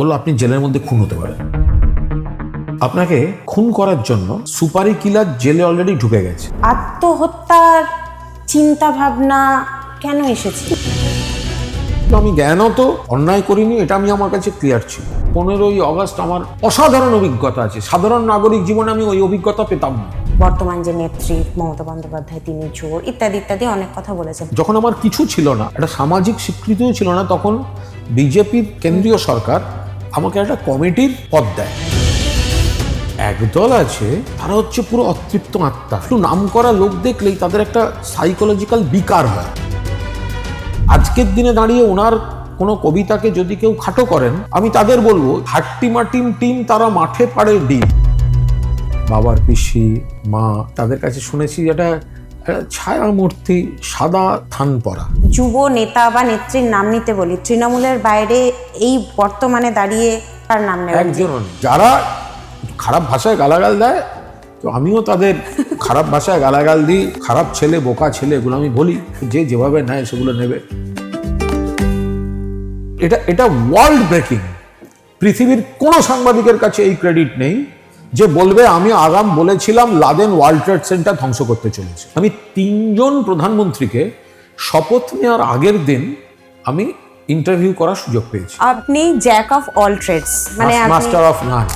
বললো আপনি জেলের মধ্যে খুন হতে পারেন, আপনাকে খুন করার জন্য সুপারি কিলার জেলে অলরেডি ঢুকে গেছে। আত্মহত্যার চিন্তা ভাবনা কেন এসেছে? আমি জ্ঞানত অন্যায় করিনি, এটা আমি আমার কাছে ক্লিয়ার ছিল। 15ই আগস্ট আমার অসাধারণ অভিজ্ঞতা আছে, সাধারণ নাগরিক জীবনে আমি ওই অভিজ্ঞতা পেতাম না। বর্তমান যে নেত্রী মমতা বন্দ্যোপাধ্যায়, তিনি চোর ইত্যাদি ইত্যাদি অনেক কথা বলেছেন। যখন আমার কিছু ছিল না, একটা সামাজিক স্বীকৃতিও ছিল না, তখন বিজেপির কেন্দ্রীয় সরকার আমাকে একটা কমিটির পদ দেয়। একদল আছে তারা হচ্ছে পুরো অতৃপ্ত আত্মা, একটু নাম করা লোক দেখলেই তাদের একটা সাইকোলজিক্যাল বিকার হয়। আজকের দিনে দাঁড়িয়ে ওনার কোনো কবিতাকে যদি কেউ খাটো করেন, আমি তাদের বলবো হাট্টিমা টিম তারা মাঠে পাড়ে ডিম। বাবার পিসি মা, তাদের কাছে শুনেছি যেটা ছায়া মূর্তি, সাদা থান পরা। যুব নেতা বা নেত্রীর নাম নিতে বলি, তৃণমূলের বাইরে এই বর্তমানে দাঁড়িয়ে তার নাম নেই একজন যারা খারাপ ভাষায় গালাগাল দেয়, তো আমিও তাদের খারাপ ভাষায় গালাগাল দিই। খারাপ ছেলে, বোকা ছেলে, এগুলো আমি বলি, যে যেভাবে নেয় সেগুলো নেবে। এটা ওয়ার্ল্ড ব্রেকিং। পৃথিবীর কোনো সাংবাদিকের কাছে এই ক্রেডিট নেই যে বলবে আমি আগাম বলেছিলাম লাদেন ওয়ার্ল্ড ট্রেড সেন্টার ধ্বংস করতে চলেছে। আমি 3 জন প্রধানমন্ত্রীকে শপথ নেওয়ার আগের দিন আমি ইন্টারভিউ করার সুযোগ পেয়েছি। আপনি জ্যাক অফ অল ট্রেডস, মানে মাস্টার অফ নান।